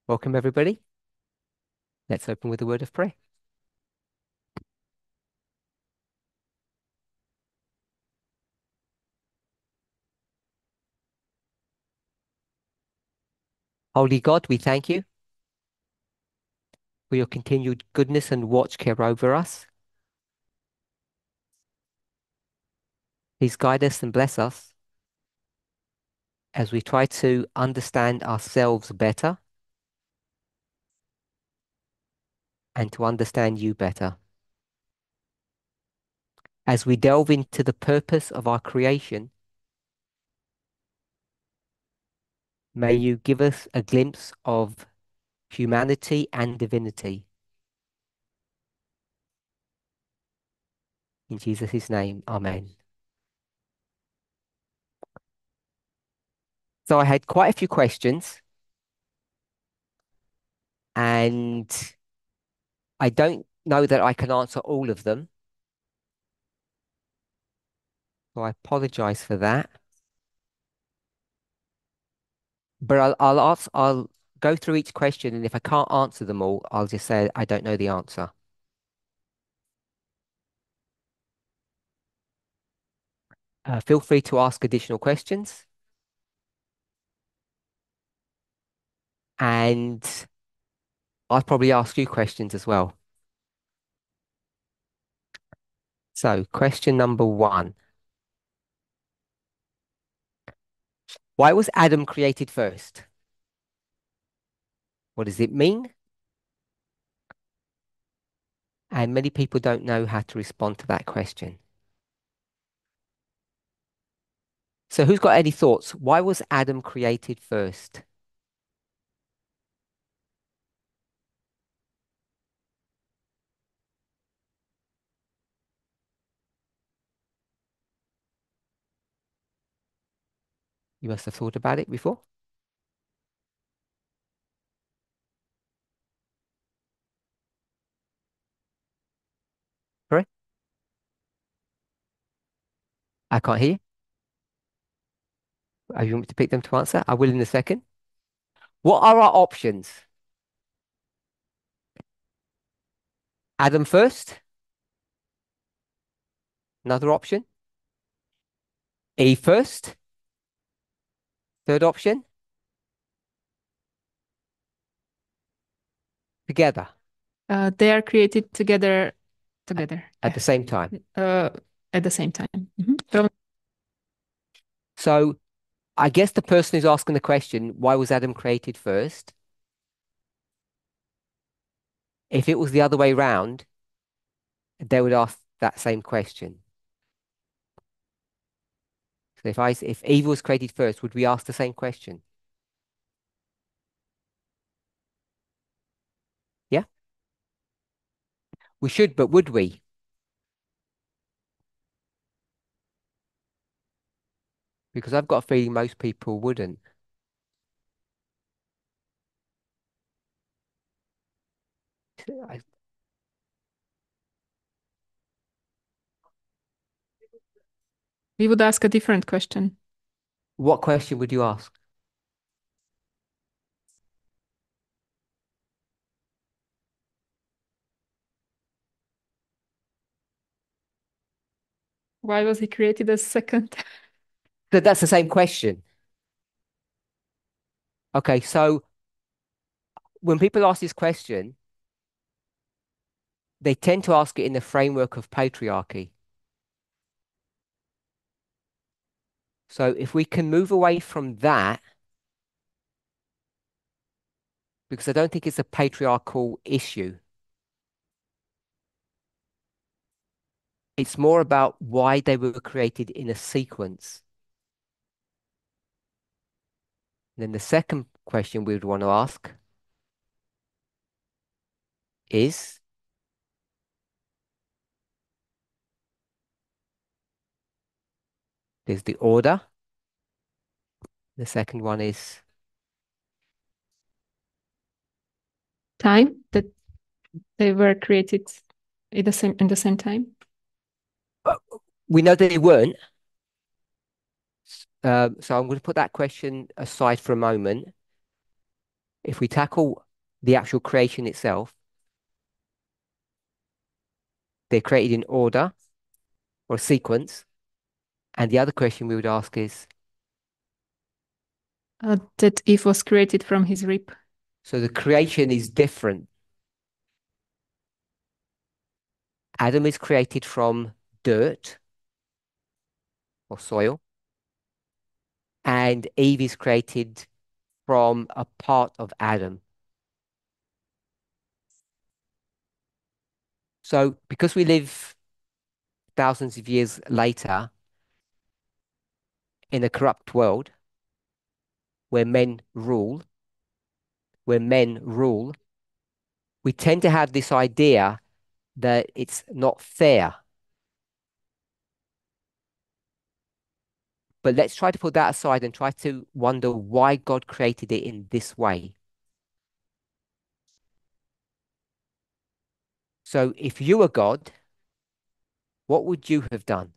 Welcome, everybody. Let's open with a word of prayer. Holy God, we thank you for your continued goodness and watch care over us. Please guide us and bless us as we try to understand ourselves better and to understand you better. As we delve into the purpose of our creation, may you give us a glimpse of humanity and divinity. In Jesus' name, amen. So I had quite a few questions, and I don't know that I can answer all of them. So I apologize for that. But I'll go through each question, and if I can't answer them all, I'll just say I don't know the answer. Feel free to ask additional questions, and I'll probably ask you questions as well. So, question number one. Why was Adam created first? What does it mean? And many people don't know how to respond to that question. So, who's got any thoughts? Why was Adam created first? You must have thought about it before. Sorry? I can't hear you. You want me to pick them to answer? I will in a second. What are our options? Adam first? Another option? Eve first? Third option? Together They are created together. at the same time. Uh, at the same time. Mhm. So I guess the person who's asking the question, why was Adam created first? If it was the other way round, they would ask that same question. So if Eve was created first, would we ask the same question? Yeah, we should, but would we? Because I've got a feeling most people wouldn't. I- We would ask a different question. What question would you ask? Why was he created as second? That's the same question. Okay, so when people ask this question, they tend to ask it in the framework of patriarchy. So if we can move away from that, because I don't think it's a patriarchal issue, it's more about why they were created in a sequence. And then the second question we would want to ask is, there's the order. The second one is, Time that they were created in the same time. uh, we know that they weren't. So I'm going to put that question aside for a moment. If we tackle the actual creation itself, they're created in order or sequence. And the other question we would ask is, That Eve was created from his rib. so the creation is different. Adam is created from dirt or soil, and Eve is created from a part of Adam. So because we live thousands of years later in a corrupt world where men rule, where men rule, we tend to have this idea that it's not fair. But let's try to put that aside and try to wonder why God created it in this way. So if you were God, what would you have done?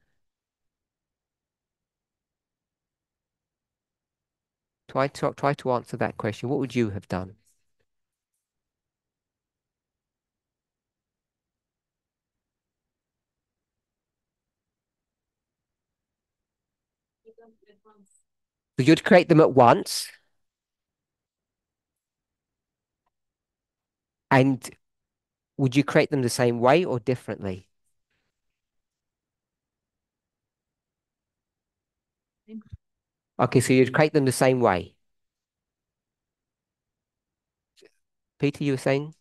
Try to answer that question. What would you have done? So you'd create them at once, and would you create them the same way or differently? Okay, so you'd create them the same way. Peter, you were saying?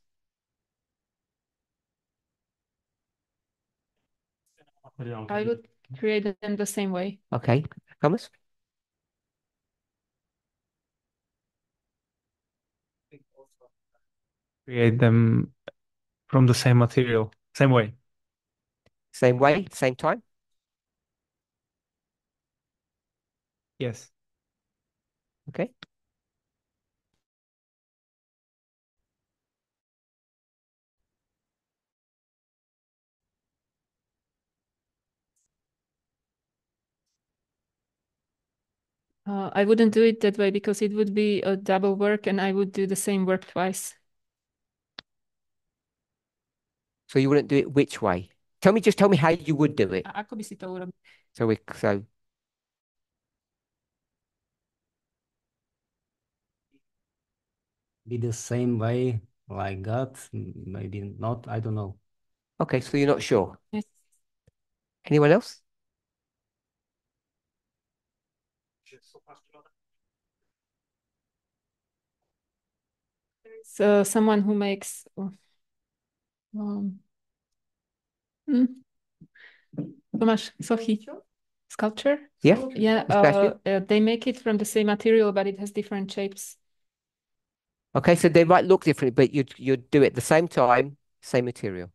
I would create them the same way. Okay, Thomas? Create them from the same material, same way. Same way, same time? Yes. Okay. I wouldn't do it that way because it would be a double work and I would do the same work twice. So you wouldn't do it which way? Just tell me how you would do it. A ako by si to urobil? So Be the same way like God? Maybe not. I don't know. okay, so you're not sure. Yes. Anyone else? So someone who makes um, hmm, Tomáš, sochy, sculpture. Yeah? Yeah, they make it from the same material, but it has different shapes. Okay, so they might look different, but you'd do it at the same time, same material.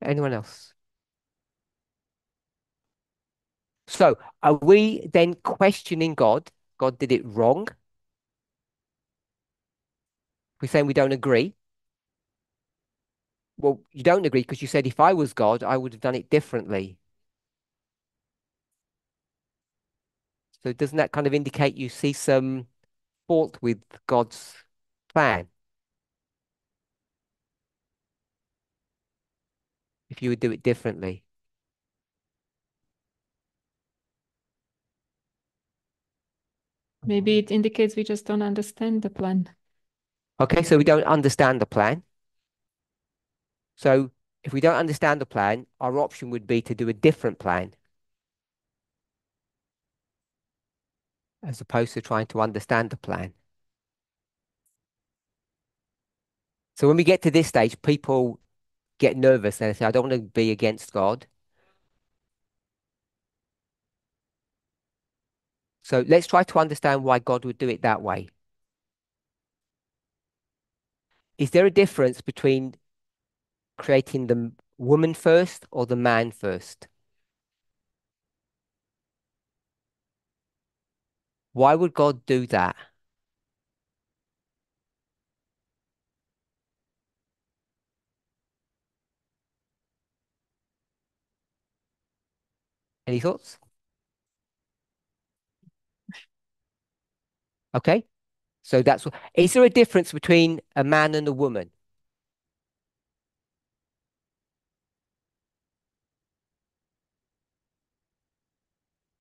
Anyone else? So are we then questioning God? God did it wrong? We're saying we don't agree. Well, you don't agree because you said if I was God, I would have done it differently. So doesn't that kind of indicate you see some fault with God's plan if you would do it differently? Maybe it indicates we just don't understand the plan. Okay, so we don't understand the plan. So if we don't understand the plan, our option would be to do a different plan as opposed to trying to understand the plan. So when we get to this stage, people get nervous and they say, I don't want to be against God. So let's try to understand why God would do it that way. Is there a difference between creating the woman first or the man first? Why would God do that? Any thoughts? Okay? So that's what, is there a difference between a man and a woman?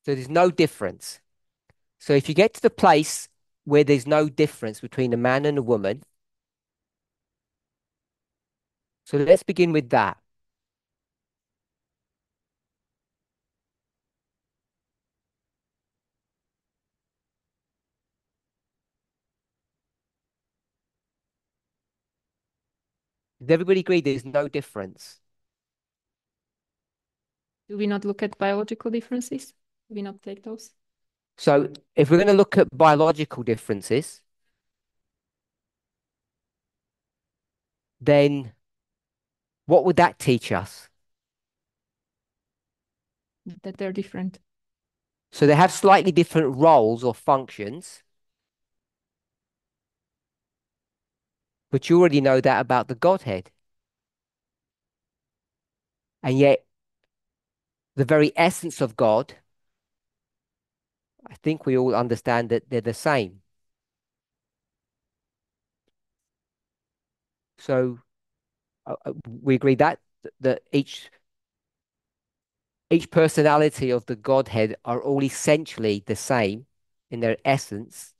So there's no difference. So if you get to the place where there's no difference between a man and a woman, so let's begin with that. Does everybody agree there's no difference? Do we not look at biological differences? Do we not take those? So if we're going to look at biological differences, then what would that teach us? That they're different. So they have slightly different roles or functions, but you already know that about the Godhead. And yet, the very essence of God, I think we all understand that they're the same. So we agree that each personality of the Godhead are all essentially the same in their essence.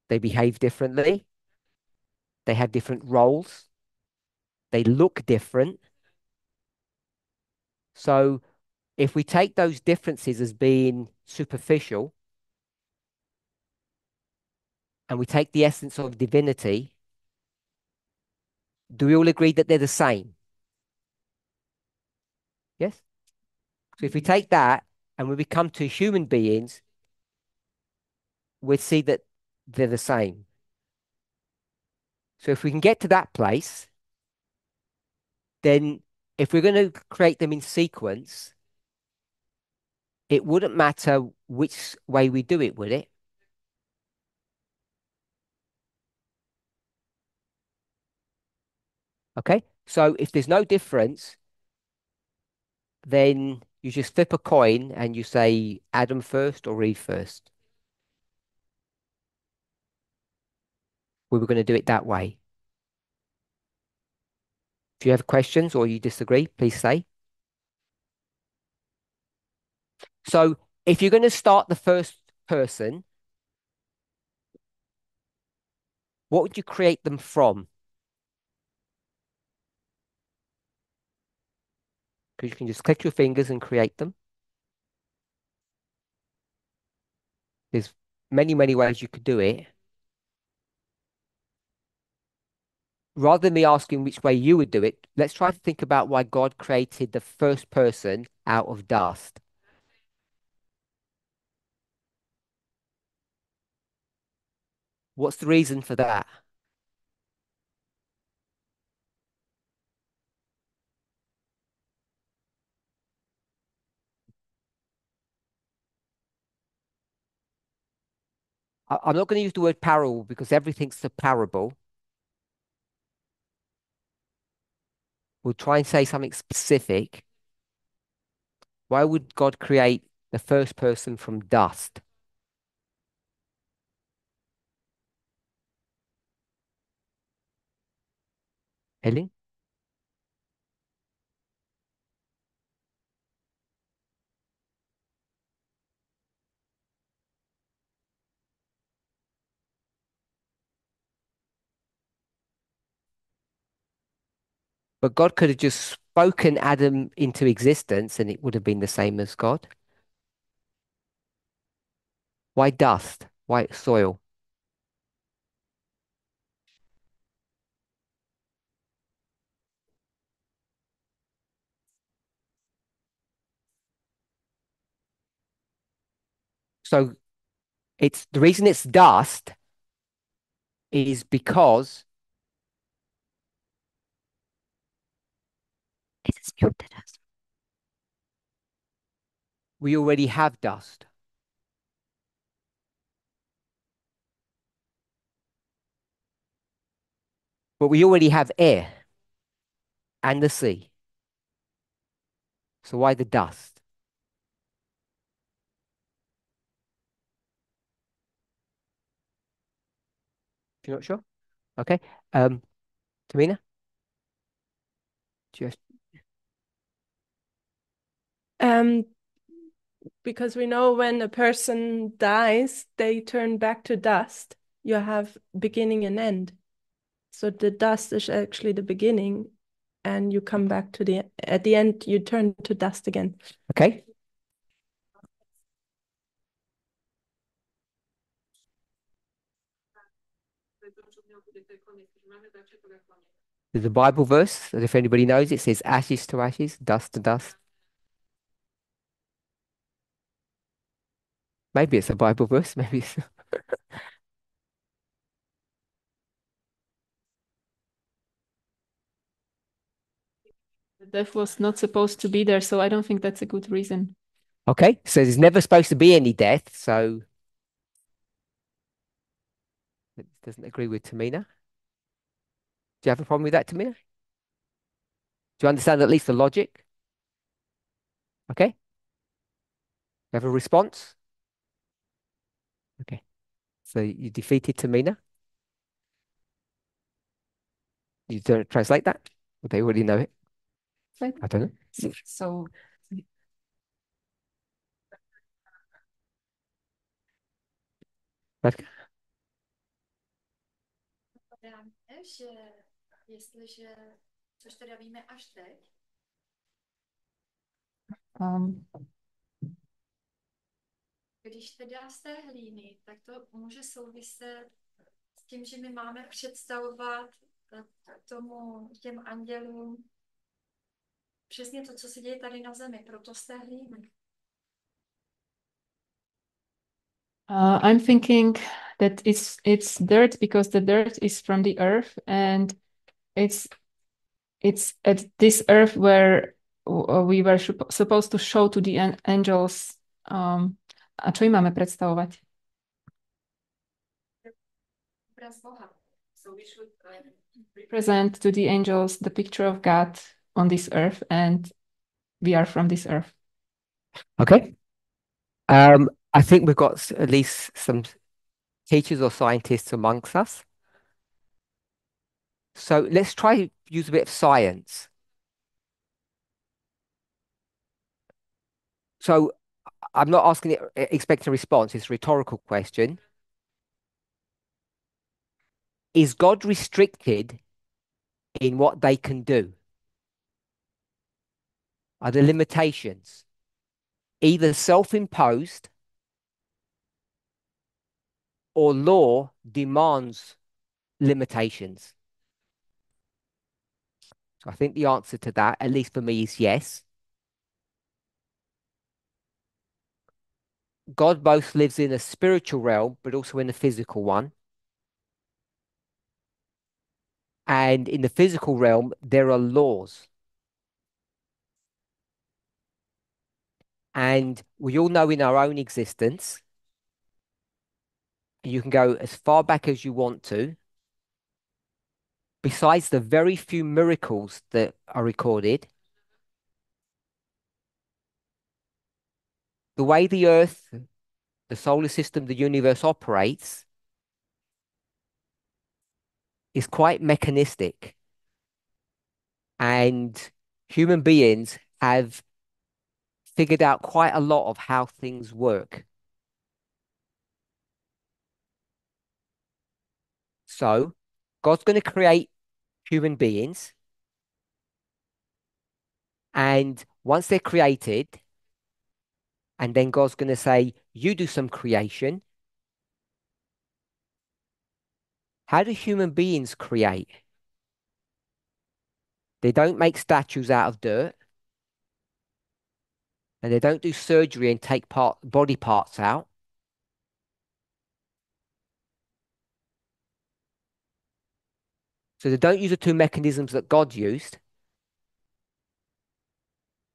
They behave differently. They have different roles. They look different. So if we take those differences as being superficial and we take the essence of divinity, do we all agree that they're the same? Yes? So if we take that and when we come to human beings, we see that they're the same. So if we can get to that place, then if we're going to create them in sequence, it wouldn't matter which way we do it, would it? Okay. So if there's no difference, then you just flip a coin and you say Adam first or Eve first. We were going to do it that way. If you have questions or you disagree, please say. So if you're going to start the first person, what would you create them from? Because you can just click your fingers and create them. There's many, many ways you could do it. Rather than me asking which way you would do it, let's try to think about why God created the first person out of dust. What's the reason for that? I'm not going to use the word parable because everything's a parable. We'll try and say something specific. Why would God create the first person from dust? Helen? But God could have just spoken Adam into existence and it would have been the same as God. Why dust? Why soil? So it's the reason it's dust is because it is muted us. We already have dust. But we already have air and the sea. So why the dust? You're not sure? Okay. Tamina? Just Um, because we know when a person dies, they turn back to dust. You have beginning and end. So the dust is actually the beginning, and you come back to at the end, you turn to dust again. okay. There's a Bible verse that if anybody knows, it says ashes to ashes, dust to dust. Maybe it's a Bible verse, maybe it's Death was not supposed to be there, so I don't think that's a good reason. okay. So there's never supposed to be any death, so it doesn't agree with Tamina. Do you have a problem with that, Tamina? Do you understand at least the logic? Okay. You have a response? Okay. So you defeated Tamina. You don't translate that? Or they already know it? Right. I don't know. So Okay. Že jestliže, což teda víme až teď, um, když teda z té hlíny, tak to může souviset s tím, že my máme představovat těm andělům přesně to, co se děje tady na zemi, proto z té hlíny. I'm thinking that it's dirt because the dirt is from the earth, and it's at this earth where we were supposed to show to the angels. A čo im máme predstavovať? Obraz Boha. So we should Present to the angels the picture of God on this earth, and we are from this earth. Okay. I think we've got at least some teachers or scientists amongst us. So let's try to use a bit of science. So I'm not asking it, expecting a response. It's a rhetorical question. Is God restricted in what they can do? Are there limitations, either self-imposed or law demands limitations? So I think the answer to that, at least for me, is yes. God both lives in a spiritual realm, but also in a physical one. And in the physical realm, there are laws. And we all know in our own existence, you can go as far back as you want to, besides the very few miracles that are recorded, the way the Earth, the solar system, the universe operates is quite mechanistic. And human beings have figured out quite a lot of how things work. So God's going to create human beings. And once they're created, and then God's going to say, you do some creation. How do human beings create? They don't make statues out of dirt. And they don't do surgery and take body parts out. So they don't use the two mechanisms that God used,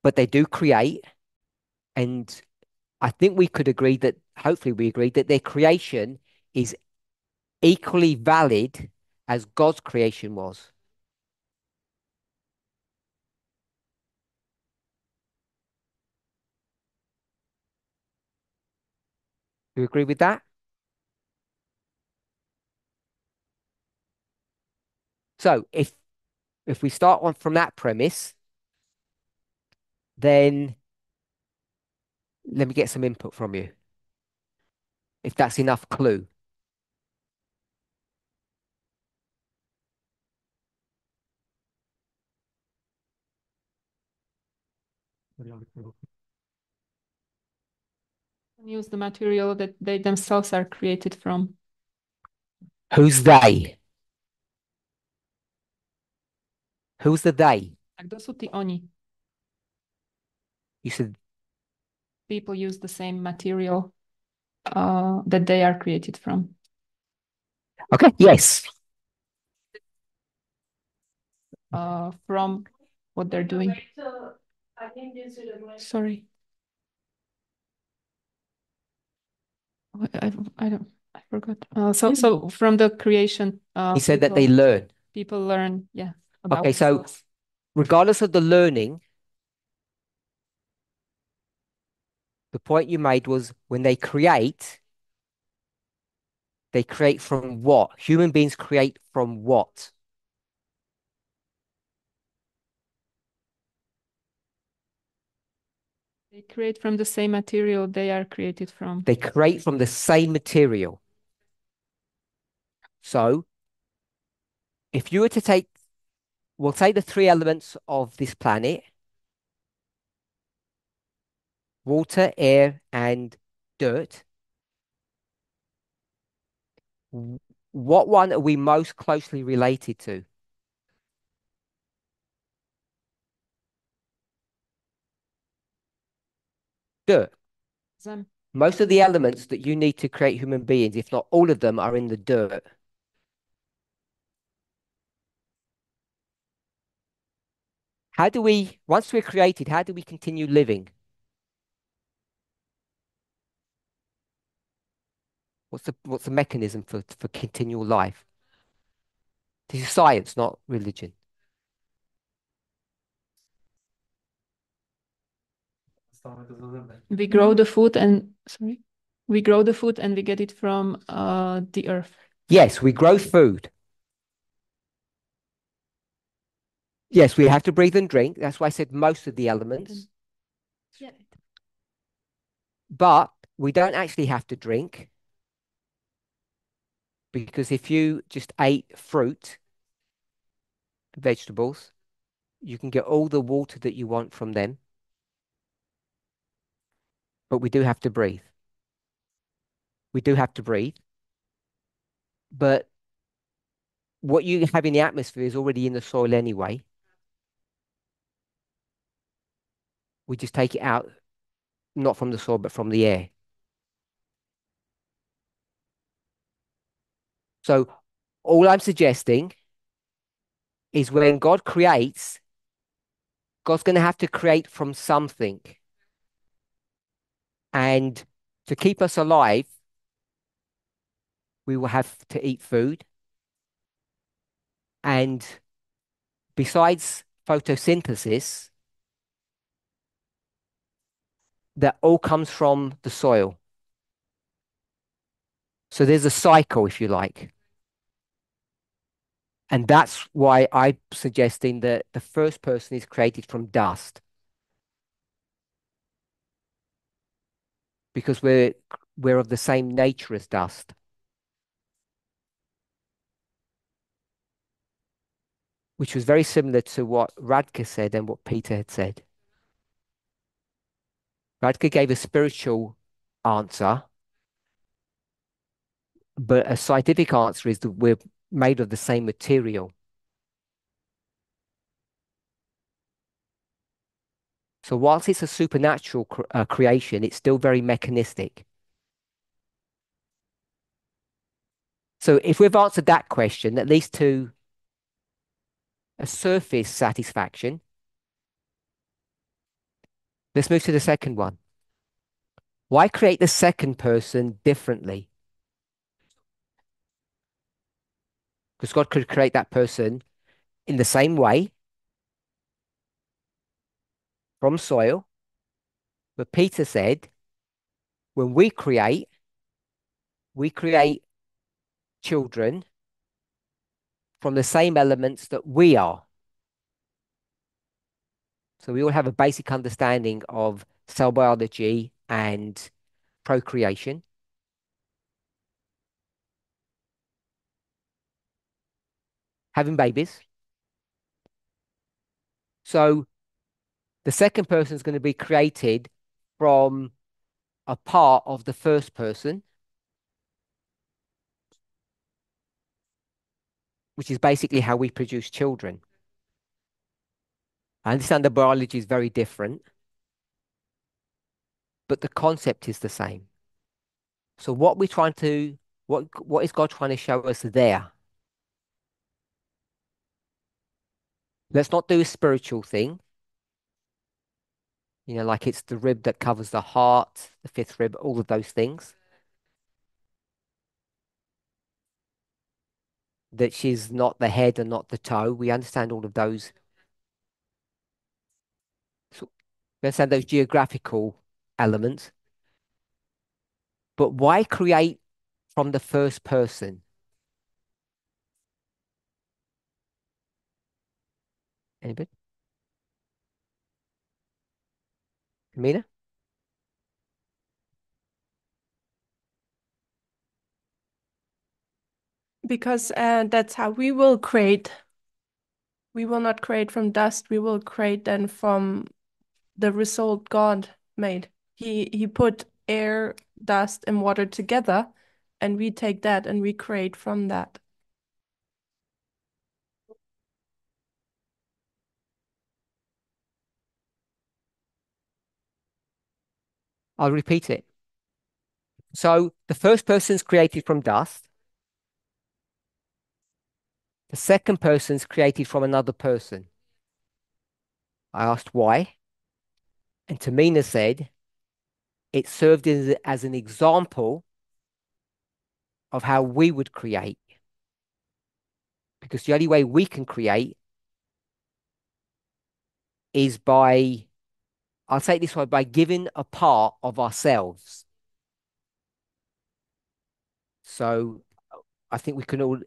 but they do create. And I think we could agree that, hopefully we agree that their creation is equally valid as God's creation was. Do you agree with that? So if we start on from that premise, then let me get some input from you. If that's enough clue. Use the material that they themselves are created from. Who's they? Who's the they? A kdo jsou ty oni? You said, People use the same material that they are created from. okay, yes. From what they're doing. Sorry. I forgot. So from the creation. He said that they learn. People learn, yeah. Okay, so regardless of the learning, the point you made was when they create from what? Human beings create from what? They create from the same material they are created from. They create from the same material. So if you were to take, we'll take the three elements of this planet: water, air, and dirt. What one are we most closely related to? Dirt. Zem. Most of the elements that you need to create human beings, if not all of them, are in the dirt. How do we, once we're created, how do we continue living? What's the mechanism for continual life? This is science, not religion. We grow the food and we grow the food and we get it from the earth. Yes, we grow food. Yes, we have to breathe and drink. That's why I said most of the elements. Yeah. But we don't actually have to drink, because if you just ate fruit, vegetables, you can get all the water that you want from them. But we do have to breathe. We do have to breathe. But what you have in the atmosphere is already in the soil anyway. We just take it out, not from the soil, but from the air. So all I'm suggesting is when God creates, God's going to have to create from something. And to keep us alive, we will have to eat food. And besides photosynthesis, that all comes from the soil. So there's a cycle, if you like. And that's why I'm suggesting that the first person is created from dust. Because we're of the same nature as dust. Which was very similar to what Radke said and what Peter had said. Radke gave a spiritual answer, but a scientific answer is that we're made of the same material. So whilst it's a supernatural creation, it's still very mechanistic. So if we've answered that question, at least to a surface satisfaction, let's move to the second one. Why create the second person differently? Because God could create that person in the same way from soil. But Peter said, when we create children from the same elements that we are. So we all have a basic understanding of cell biology and procreation. Having babies. So the second person is going to be created from a part of the first person, which is basically how we produce children. I understand the biology is very different, but the concept is the same. So what we're trying to, what is God trying to show us there? Let's not do a spiritual thing. You know, like it's the rib that covers the heart, the fifth rib, all of those things. That she's not the head and not the toe. We understand all of those. So we understand those geographical elements. But why create from the first person? Anybody? Amina? Because that's how we will create. We will not create from dust. We will create then from the result God made. He put air, dust, and water together, and we take that and we create from that. I'll repeat it. So the first person's created from dust. The second person's created from another person. I asked why. And Tamina said it served as an example of how we would create. Because the only way we can create is by, I'll say it this way, by giving a part of ourselves. So I think we can all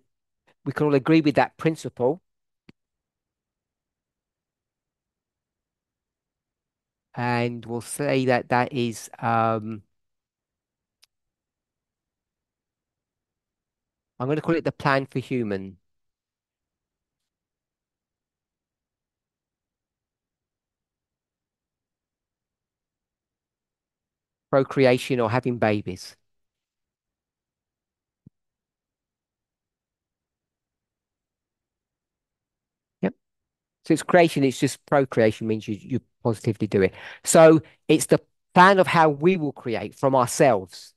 agree with that principle. And we'll say that that is I'm going to call it the plan for human. Procreation or having babies. Yep. So it's creation, it's just procreation means you positively do it. So it's the plan of how we will create from ourselves.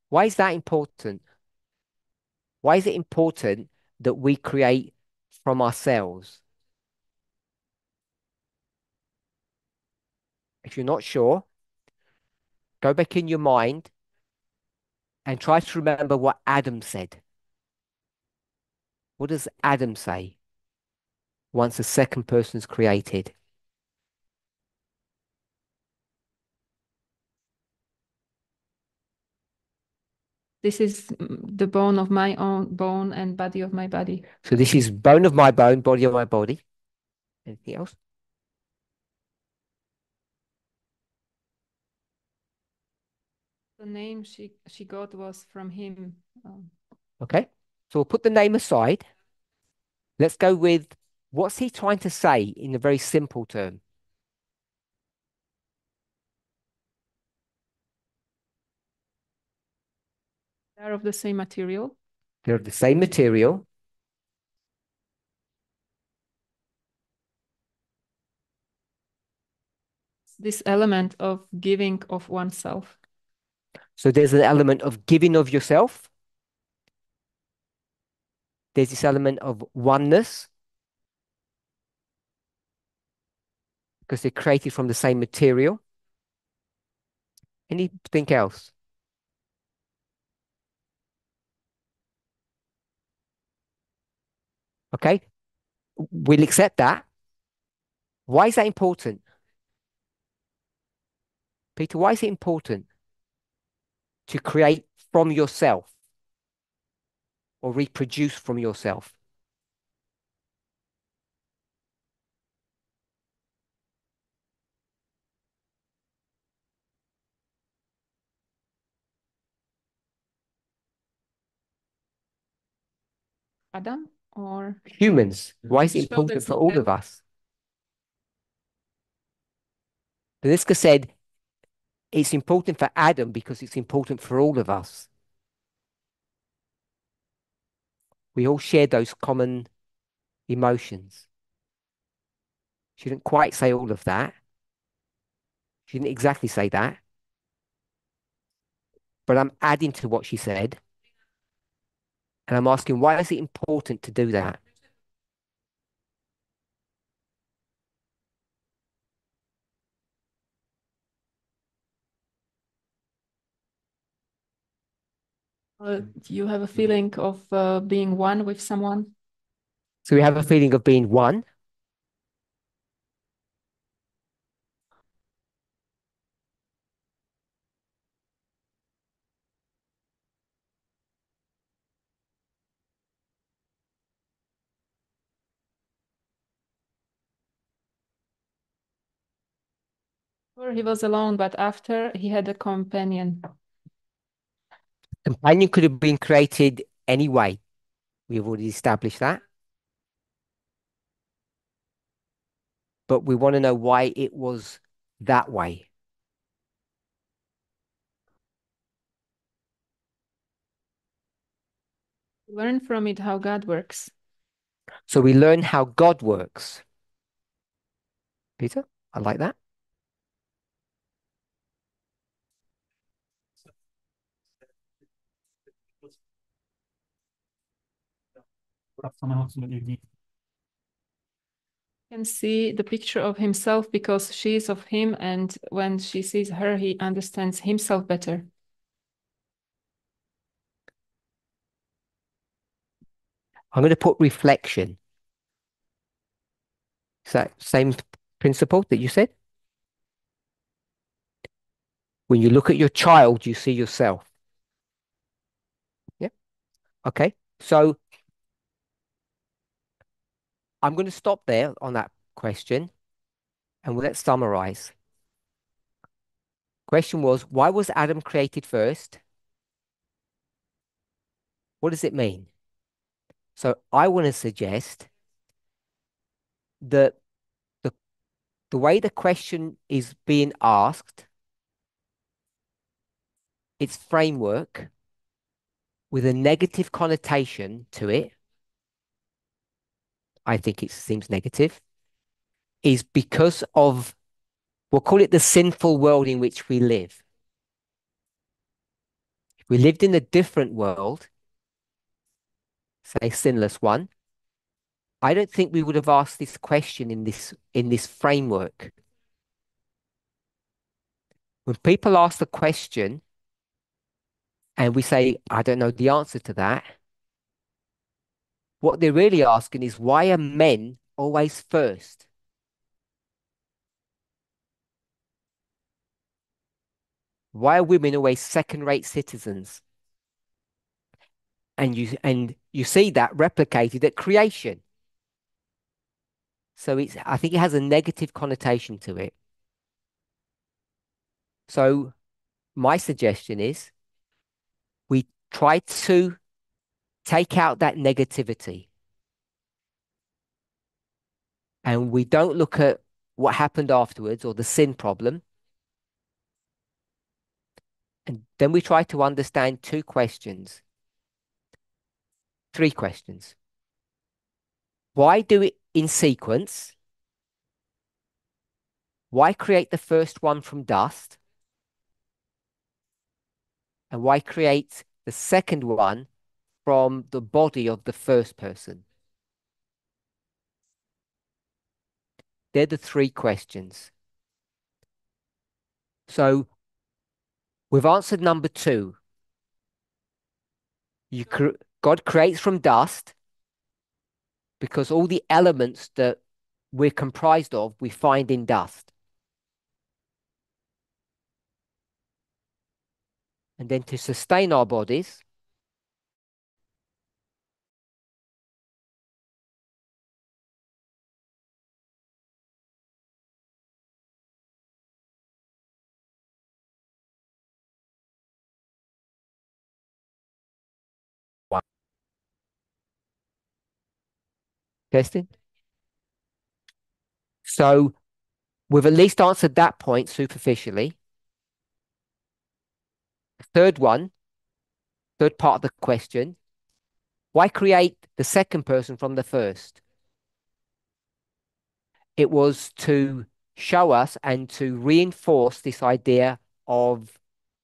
Why is that important? Why is it important that we create from ourselves? If you're not sure, go back in your mind and try to remember what Adam said. What does Adam say once the second person's created? This is the bone of my own bone and body of my body. So this is bone of my bone, body of my body. Anything else? The name she got was from him. Okay. So we'll put the name aside. Let's go with what's he trying to say in a very simple term? They're of the same material. They're of the same material. This element of giving of oneself. So there's an element of giving of yourself. There's this element of oneness because they're created from the same material. Anything else? Okay. We'll accept that. Why is that important? Peter, why is it important to create from yourself? or reproduce from yourself. Adam or Humans. Why is it Show important that's for not all there. of us? Beniska said it's important for Adam because it's important for all of us. We all share those common emotions. She didn't quite say all of that. She didn't exactly say that. But I'm adding to what she said. And I'm asking, why is it important to do that? Do you have a feeling of being one with someone? So we have a feeling of being one. Or he was alone, but after he had a companion. Companion could have been created anyway. We've already established that. But we want to know why it was that way. Learn from it how God works. So we learn how God works. Peter, I like that. Can see the picture of himself because she is of him, and when she sees her, he understands himself better. I'm going to put reflection. Is that same principle that you said? When you look at your child, you see yourself. Yeah. Okay. So I'm going to stop there on that question and let's summarize. Question was, why was Adam created first? What does it mean? So I want to suggest that the, the way the question is being asked, its framework with a negative connotation to it, I think it seems negative, is because of, we'll call it the sinful world in which we live. If we lived in a different world, say sinless one, I don't think we would have asked this question in this framework. When people ask the question and we say, I don't know the answer to that, what they're really asking is, why are men always first? Why are women always second-rate citizens? And you see that replicated at creation. So I think it has a negative connotation to it. So my suggestion is we try to take out that negativity and we don't look at what happened afterwards or the sin problem. And then we try to understand three questions. Why do it in sequence? Why create the first one from dust? And why create the second one from the body of the first person? They're the three questions. So we've answered number two. God creates from dust because all the elements that we're comprised of, we find in dust. And then to sustain our bodies, Testing. So we've at least answered that point superficially. Third one, third part of the question. Why create the second person from the first? It was to show us and to reinforce this idea of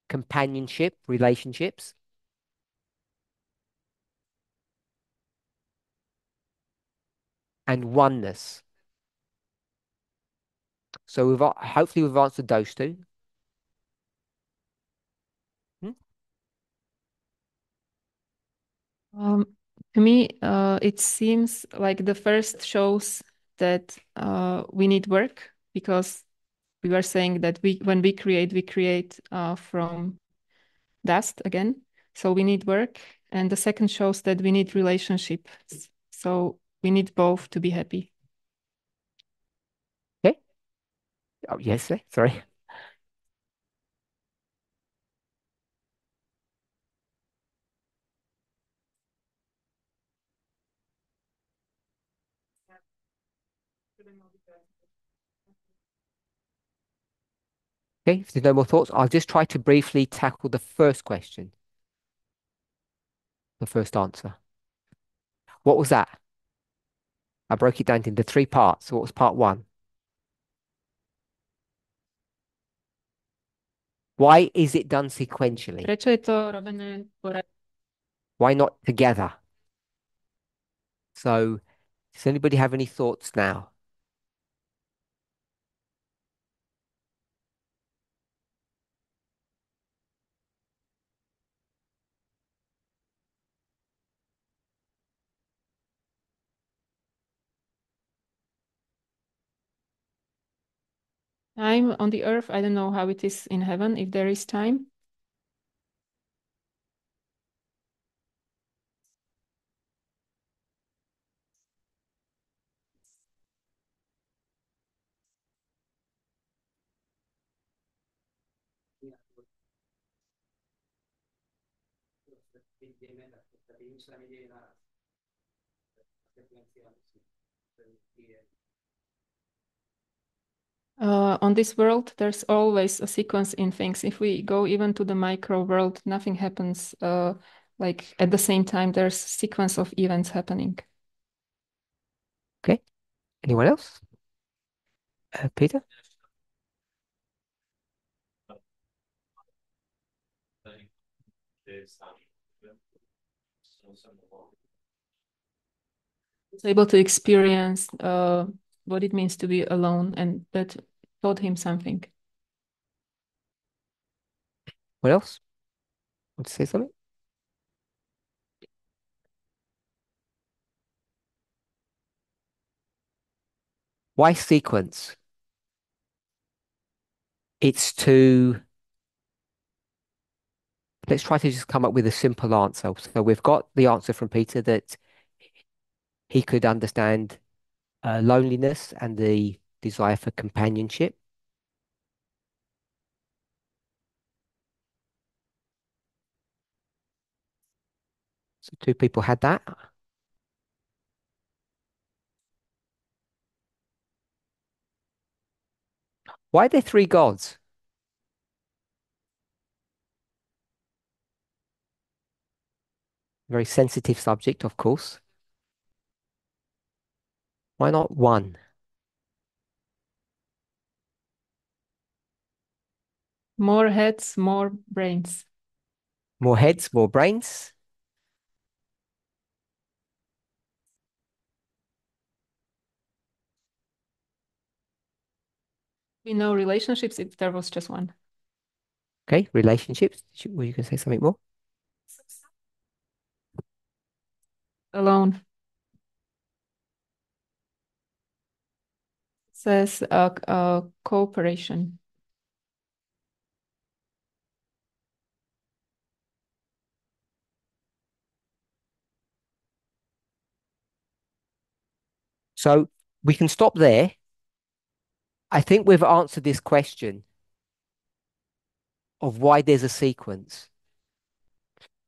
companionship, relationships, and oneness. So hopefully we've answered those two. Hmm? To me, it seems like the first shows that we need work because we were saying that when we create from dust again. So we need work. And the second shows that we need relationships. So we need both to be happy. Okay. Oh, yes, sorry. Okay, if there's no more thoughts, I'll just try to briefly tackle the first question, the first answer. What was that? I broke it down into three parts. So what was part one? Why is it done sequentially? Prečo je to robené Why not together? So, does anybody have any thoughts now? time on the earth? I don't know how it is in heaven, if there is time. On this world, there's always a sequence in things. If we go even to the micro world, nothing happens like at the same time. There's a sequence of events happening. Okay. Anyone else? Peter? Was able to experience what it means to be alone, and that taught him something. What else? Want to say something? Why sequence? It's to, let's try to just come up with a simple answer. So we've got the answer from Peter that he could understand loneliness and the desire for companionship. So two people had that. Why are there three gods? Very sensitive subject, of course. Why not one? More heads, more brains. More heads, more brains. We know relationships if there was just one. Okay, relationships. Were you going to say something more? Alone. Says cooperation. So we can stop there. I think we've answered this question of why there's a sequence.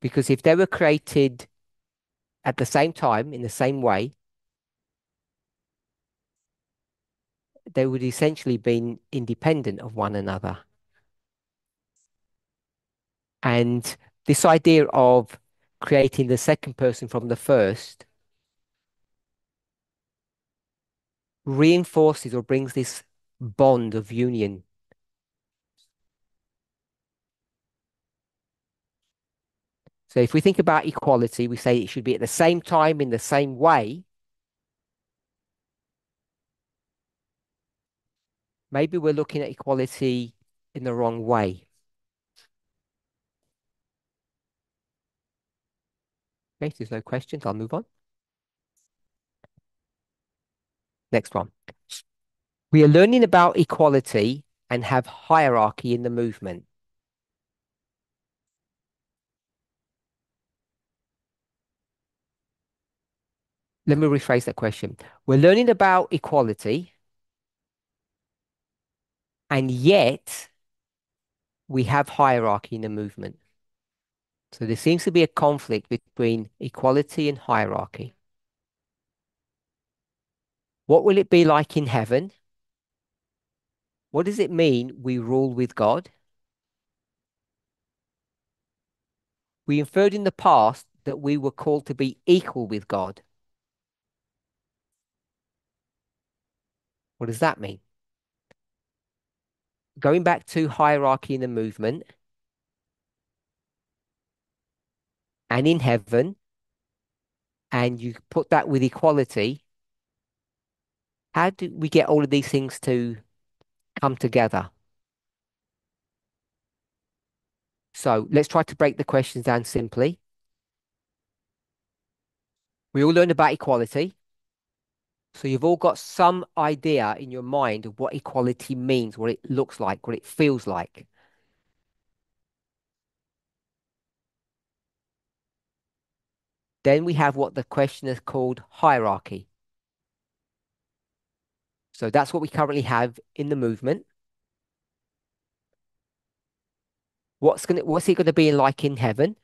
Because if they were created at the same time, in the same way, they would essentially be independent of one another. And this idea of creating the second person from the first reinforces or brings this bond of union. So if we think about equality, we say it should be at the same time in the same way. Maybe we're looking at equality in the wrong way. Okay, if there's no questions, I'll move on. Next one. We are learning about equality and have hierarchy in the movement. Let me rephrase that question. We're learning about equality, and yet we have hierarchy in the movement. So there seems to be a conflict between equality and hierarchy. What will it be like in heaven? What does it mean we rule with God? We inferred in the past that we were called to be equal with God. What does that mean? Going back to hierarchy in the movement and in heaven, and you put that with equality, how do we get all of these things to come together? So let's try to break the questions down simply. We all learned about equality. So you've all got some idea in your mind of what equality means, what it looks like, what it feels like. Then we have what the questioner called hierarchy. So that's what we currently have in the movement. What's it going to be like in heaven?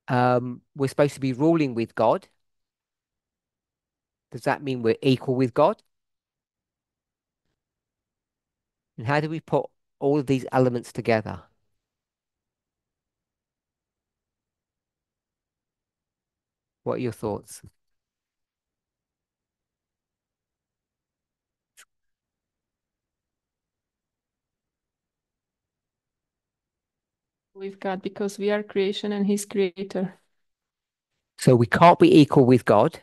We're supposed to be ruling with God. Does that mean we're equal with God? And how do we put all of these elements together? What are your thoughts? With God, because we are creation and He's creator. So we can't be equal with God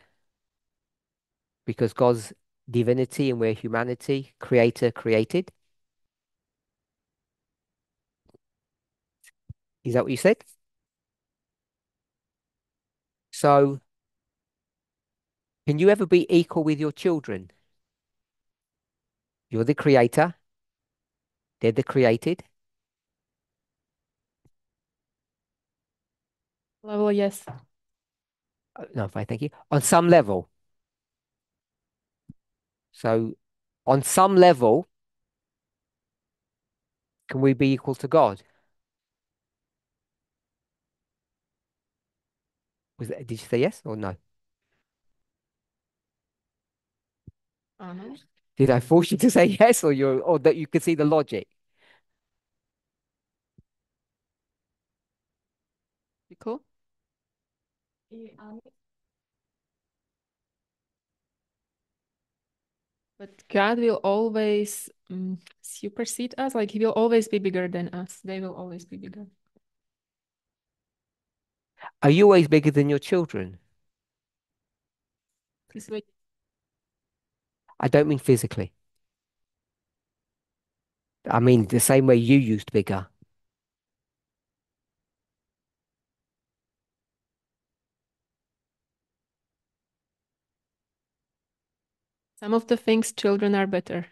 because God's divinity and we're humanity, creator, created. Is that what you said? So can you ever be equal with your children? You're the creator. They're the created. Level, yes. No, fine, thank you. On some level. So on some level, can we be equal to God? Did you say yes or no? No. Did I force you to say yes or that you could see the logic? Cool. But God will always supersede us. Like He will always be bigger than us. They will always be bigger. Are you always bigger than your children? This way. I don't mean physically. I mean the same way you used bigger. Some of the things children are better.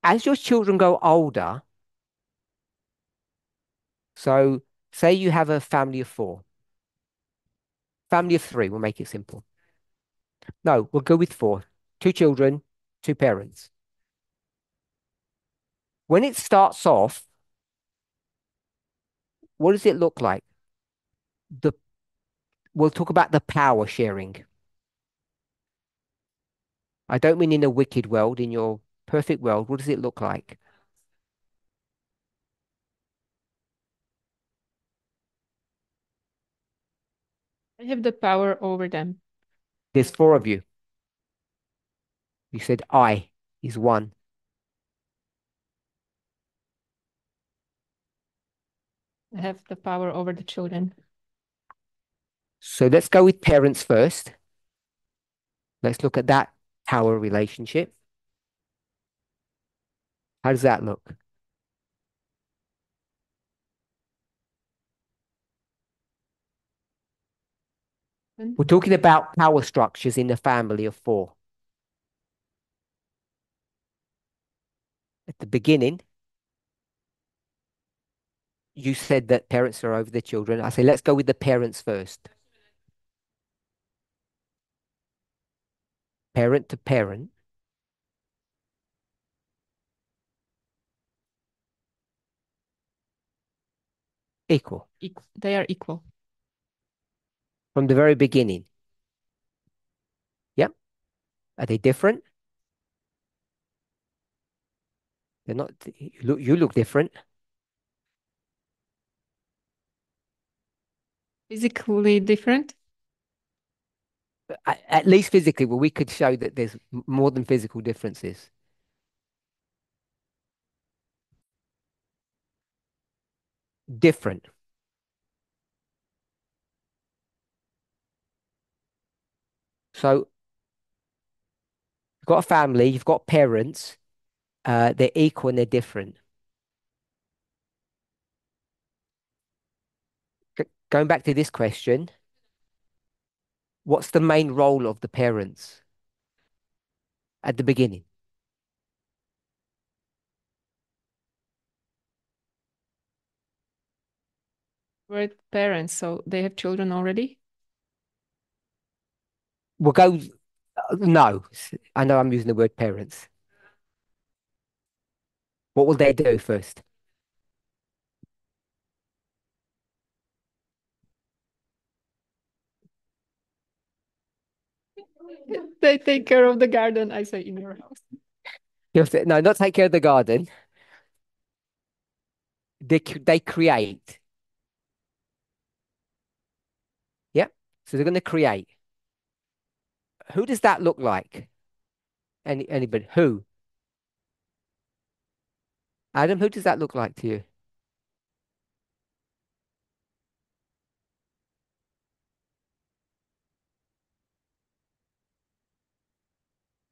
As your children grow older, so say you have a family of four, family of three, we'll make it simple. No, we'll go with four. Two children, two parents. When it starts off, what does it look like? We'll talk about the power sharing. I don't mean in a wicked world, in your perfect world. What does it look like? I have the power over them. There's four of you. You said I is one. I have the power over the children. So let's go with parents first. Let's look at that power relationship. How does that look? We're talking about power structures in the family of four. At the beginning, you said that parents are over the children. I say, let's go with the parents first. Parent to parent. Equal. They are equal. From the very beginning. Yep. Are they different? They're not. You look different. Physically different? At least physically, well, we could show that there's more than physical differences. Different. So you've got a family, you've got parents, they're equal and they're different. Going back to this question, what's the main role of the parents at the beginning? We're parents, so they have children already. We'll go, no, I know I'm using the word parents. What will they do first? They take care of the garden, I say, in your house. No, not take care of the garden. They create. Yeah. So they're going to create. Who does that look like? Anybody? Who? Adam, who does that look like to you?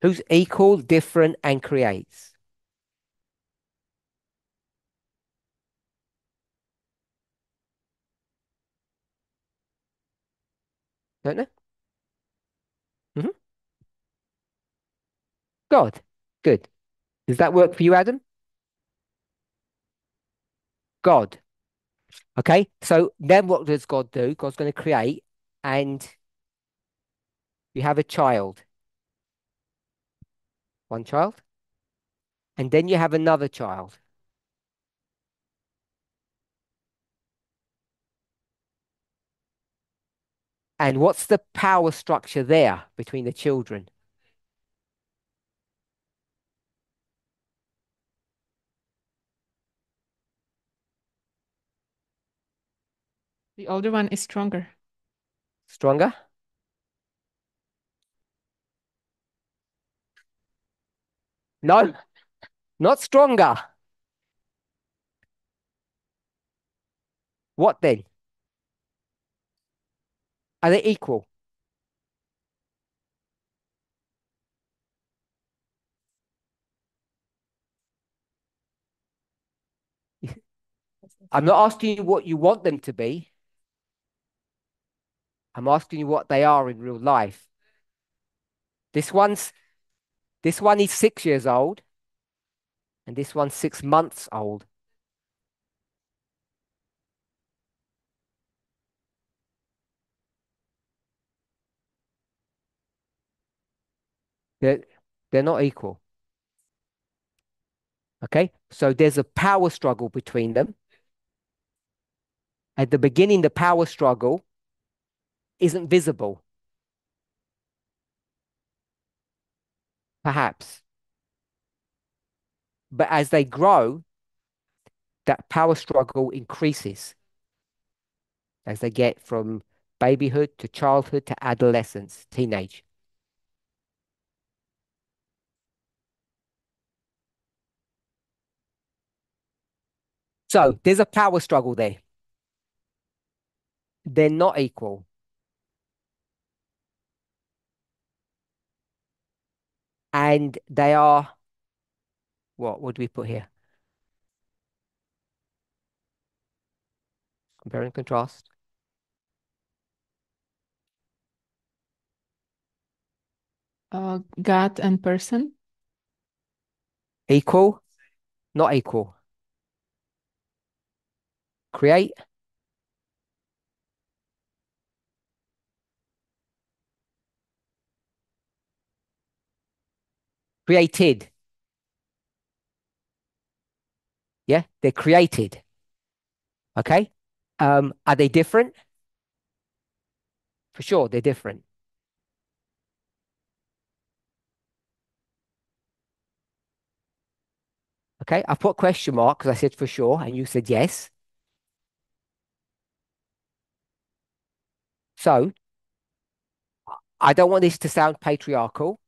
Who's equal, different, and creates? Don't know? God. Good. Does that work for you, Adam? God. Okay. So then what does God do? God's going to create, and you have a child. One child. And then you have another child. And what's the power structure there between the children? The older one is stronger. Stronger? No, not stronger. What then? Are they equal? I'm not asking you what you want them to be. I'm asking you what they are in real life. This one's this one is 6 years old, and this one's 6 months old. They're, they're not equal. Okay? So there's a power struggle between them. At the beginning, the power struggle isn't visible. perhaps. But as they grow, that power struggle increases as they get from babyhood to childhood to adolescence, teenage. So there's a power struggle there. They're not equal. And they are, what do we put here? Compare and contrast. God and person. Equal, not equal. Create, created. Yeah, they're created. Okay. Are they different? For sure, they're different. Okay, I put question mark because I said for sure, and you said yes. So I don't want this to sound patriarchal.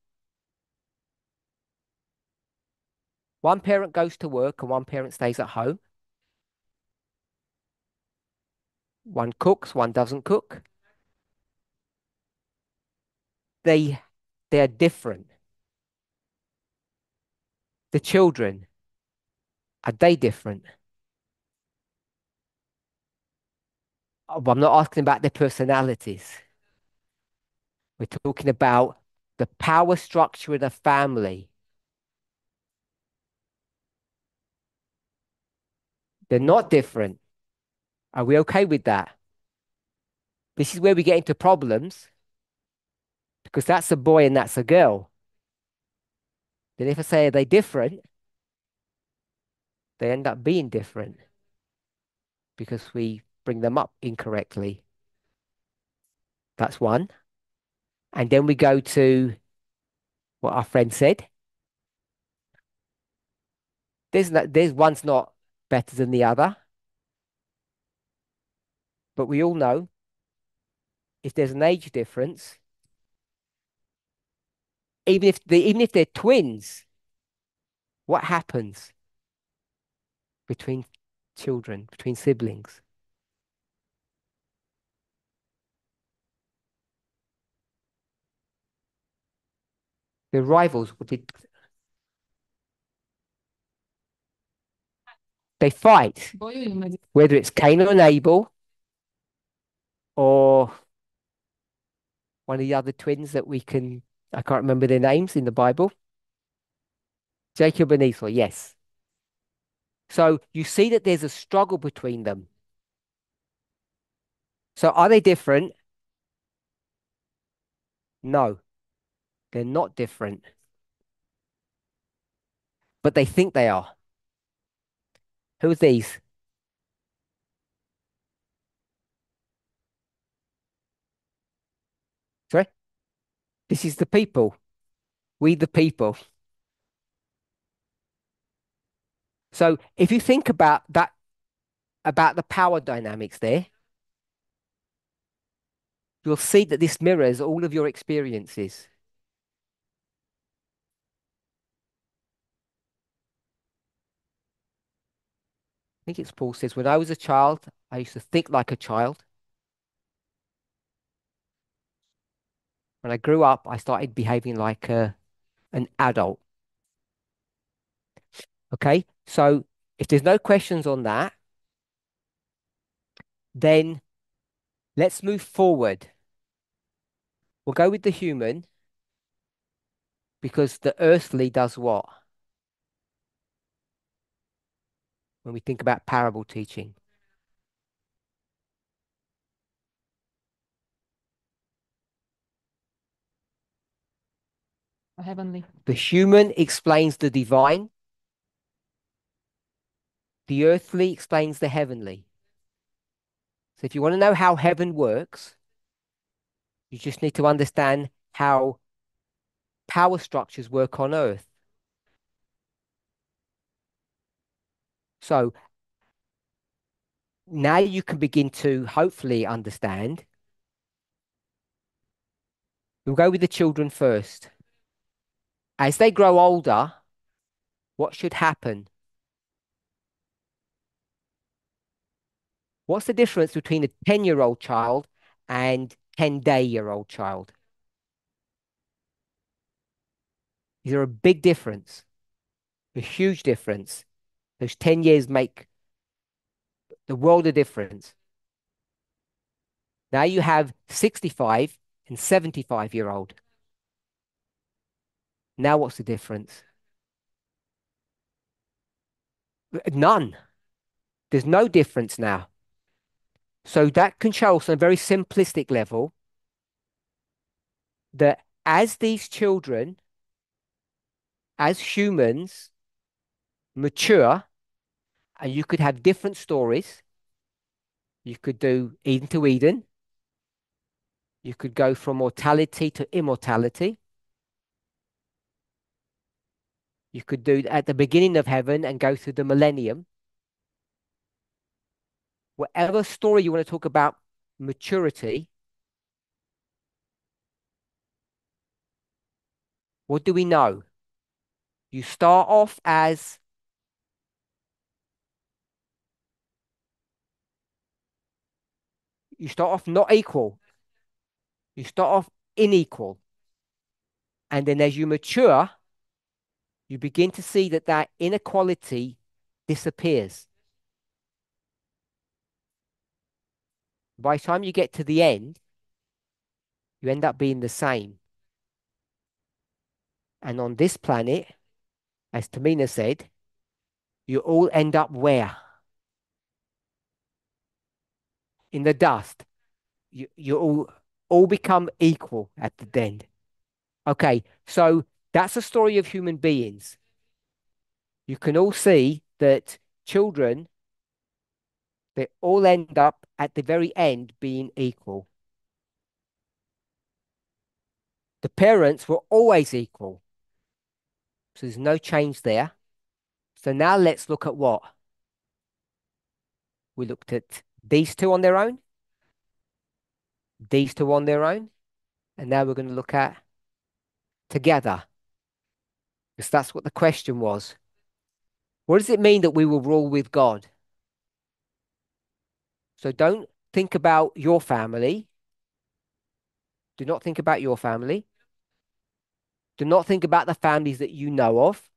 One parent goes to work and one parent stays at home. One cooks, one doesn't cook. They they're different. The children, are they different? Oh, I'm not asking about their personalities. We're talking about the power structure of the family. They're not different. Are we okay with that? This is where we get into problems because that's a boy and that's a girl. Then if I say, are they different? They end up being different because we bring them up incorrectly. That's one. And then we go to what our friend said. There's one's not better than the other. But we all know if there's an age difference, even if they're twins, what happens between children, between siblings? They're rivals. They fight, Bojujú medzi. whether it's Cain and Abel or one of the other twins that I can't remember their names in the Bible. Jacob and Esau, yes. So you see that there's a struggle between them. So are they different? No, they're not different. But they think they are. Who are these? Sorry? This is the people. We the people. So if you think about that, about the power dynamics there, you'll see that this mirrors all of your experiences. I think it's Paul says, when I was a child, I used to think like a child. When I grew up, I started behaving like an adult. Okay, so if there's no questions on that, then let's move forward. We'll go with the human because the earthly does what? When we think about parable teaching. Heavenly. The human explains the divine. The earthly explains the heavenly. So if you want to know how heaven works, you just need to understand how power structures work on Earth. So now you can begin to hopefully understand. We'll go with the children first. As they grow older, what should happen? What's the difference between a 10-year-old child and 10-day-year-old child? Is there a big difference? A huge difference. Those 10 years make the world of difference. Now you have 65 and 75-year-old. Now what's the difference? None. There's no difference now. So that can show us on a very simplistic level that as these children, as humans, mature, and you could have different stories. You could do Eden to Eden. You could go from mortality to immortality. You could do at the beginning of heaven and go through the millennium. Whatever story you want to talk about maturity, what do we know? You start off as not equal. You start off unequal. And then as you mature, you begin to see that that inequality disappears. By the time you get to the end, you end up being the same. And on this planet, as Tamina said, you all end up where? In the dust. You all become equal at the end. Okay, so that's a story of human beings. You can all see that children, they all end up at the very end being equal. The parents were always equal. So there's no change there. So now let's look at what? We looked at these two on their own, these two on their own, and now we're going to look at together. Because that's what the question was. What does it mean that we will rule with God? So don't think about your family. Do not think about your family. Do not think about the families that you know of.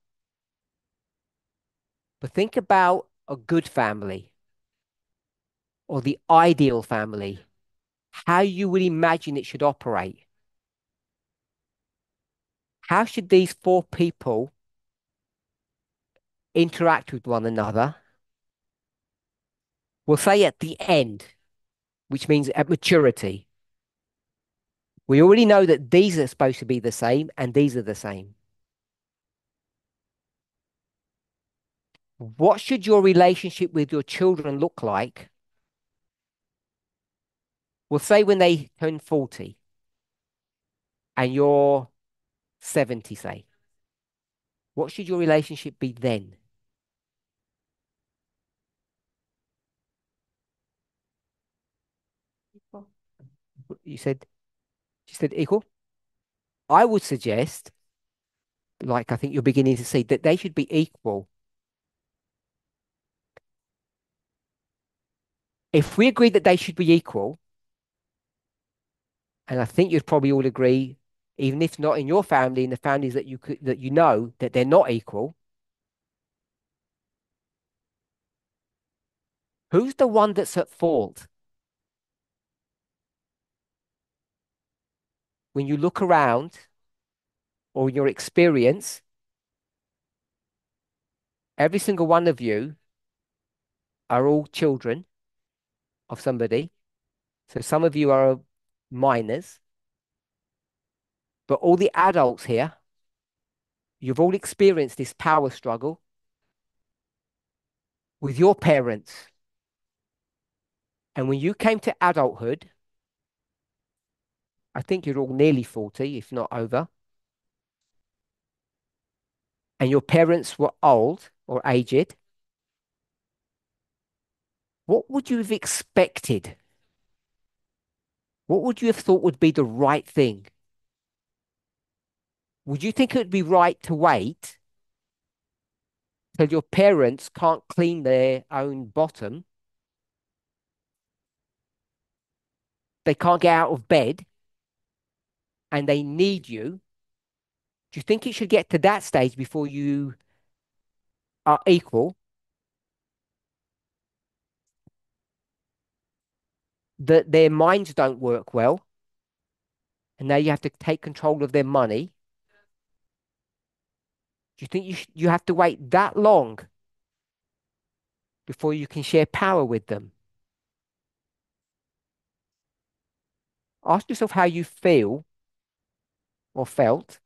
But think about a good family or the ideal family, how you would imagine it should operate. How should these four people interact with one another? We'll say at the end, which means at maturity. We already know that these are supposed to be the same and these are the same. What should your relationship with your children look like? We'll say when they turn 40 and you're 70, say. What should your relationship be then? Equal. You said equal? I would suggest, like I think you're beginning to see, that they should be equal. If we agree that they should be equal, and I think you'd probably all agree, even if not in your family, in the families that you know that they're not equal, who's the one that's at fault? When you look around or in your experience, every single one of you are all children of somebody. So some of you are minors, but all the adults here, you've all experienced this power struggle with your parents. And when you came to adulthood, I think you're all nearly 40, if not over. and your parents were old or aged, what would you have expected? What would you have thought would be the right thing? Would you think it would be right to wait till your parents can't clean their own bottom? They can't get out of bed and they need you. Do you think it should get to that stage before you are equal? That their minds don't work well, and now you have to take control of their money. Do you think you have to wait that long before you can share power with them? Ask yourself how you feel or felt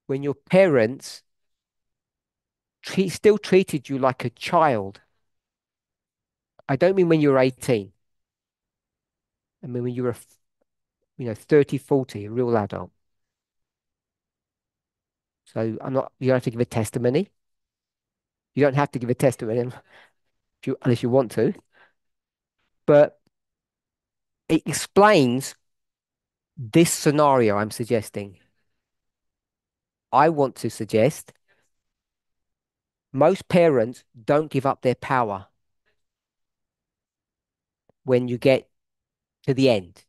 when your parents still treated you like a child. I don't mean when you were 18. I mean when you were, 30, 40, a real adult. So you don't have to give a testimony. You don't have to give a testimony unless you want to. But it explains this scenario I'm suggesting. I want to suggest most parents don't give up their power when you get to the end,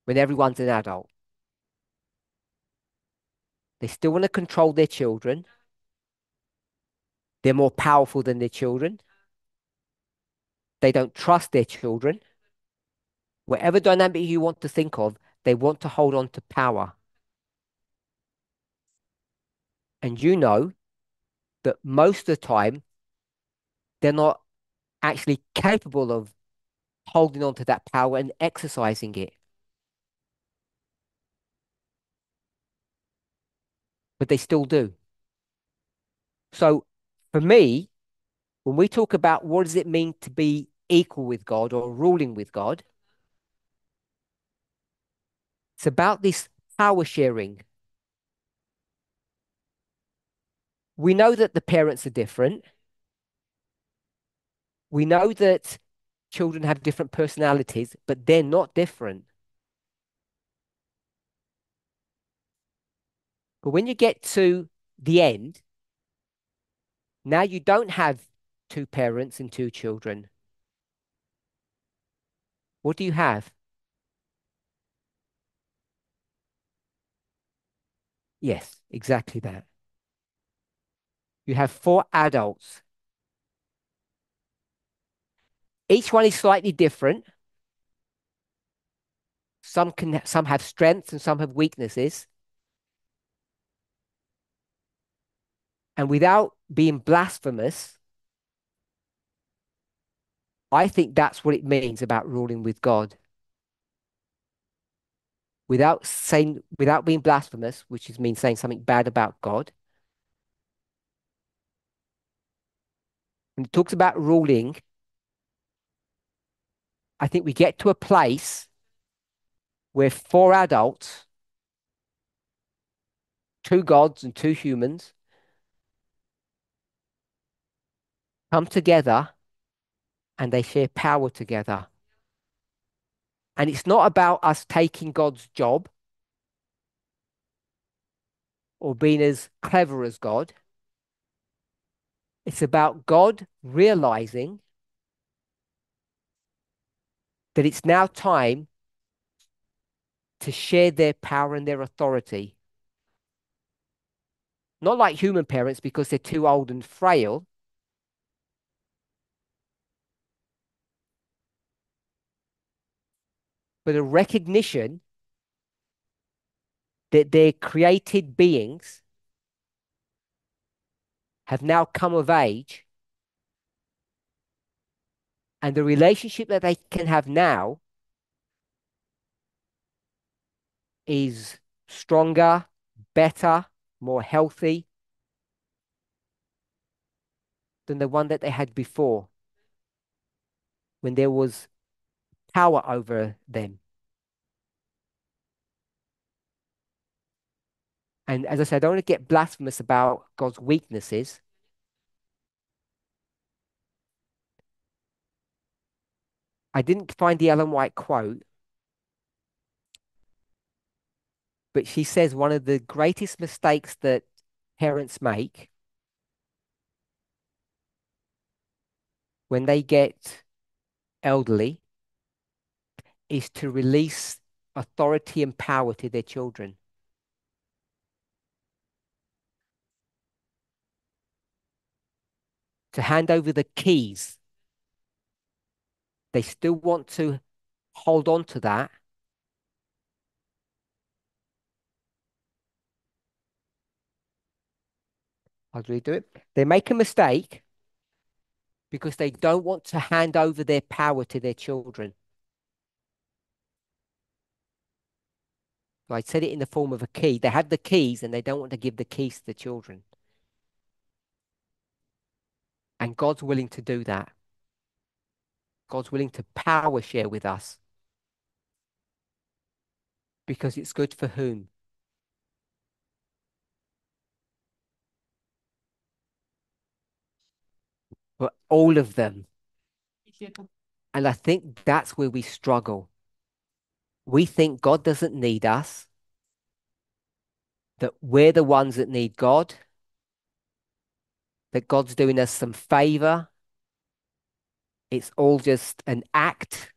when everyone's an adult. They still want to control their children. They're more powerful than their children. They don't trust their children. Whatever dynamic you want to think of, they want to hold on to power. And you know that most of the time, they're not actually capable of holding on to that power and exercising it. But they still do. So for me, when we talk about what does it mean to be equal with God or ruling with God, it's about this power sharing. We know that the parents are different. We know that children have different personalities, but they're not different. But when you get to the end, now you don't have two parents and two children. What do you have? Yes, exactly that. You have four adults. Each one is slightly different. Some have strengths and some have weaknesses. And without being blasphemous, I think that's what it means about ruling with God. Without being blasphemous, which means saying something bad about God. When it talks about ruling, I think we get to a place where four adults, two gods and two humans, come together and they share power together. And it's not about us taking God's job or being as clever as God. It's about God realizing that it's now time to share their power and their authority. Not like human parents because they're too old and frail, but a recognition that their created beings have now come of age, and the relationship that they can have now is stronger, better, more healthy than the one that they had before when there was power over them. And as I said, I don't want to get blasphemous about God's weaknesses. I didn't find the Ellen White quote, but she says one of the greatest mistakes that parents make when they get elderly is to release authority and power to their children. To hand over the keys. They still want to hold on to that. How do we do it? They make a mistake because they don't want to hand over their power to their children. So I said it in the form of a key. They have the keys and they don't want to give the keys to the children. And God's willing to do that. God's willing to power share with us. Because it's good for whom? For all of them. And I think that's where we struggle. We think God doesn't need us, that we're the ones that need God, that God's doing us some favor. It's all just an act.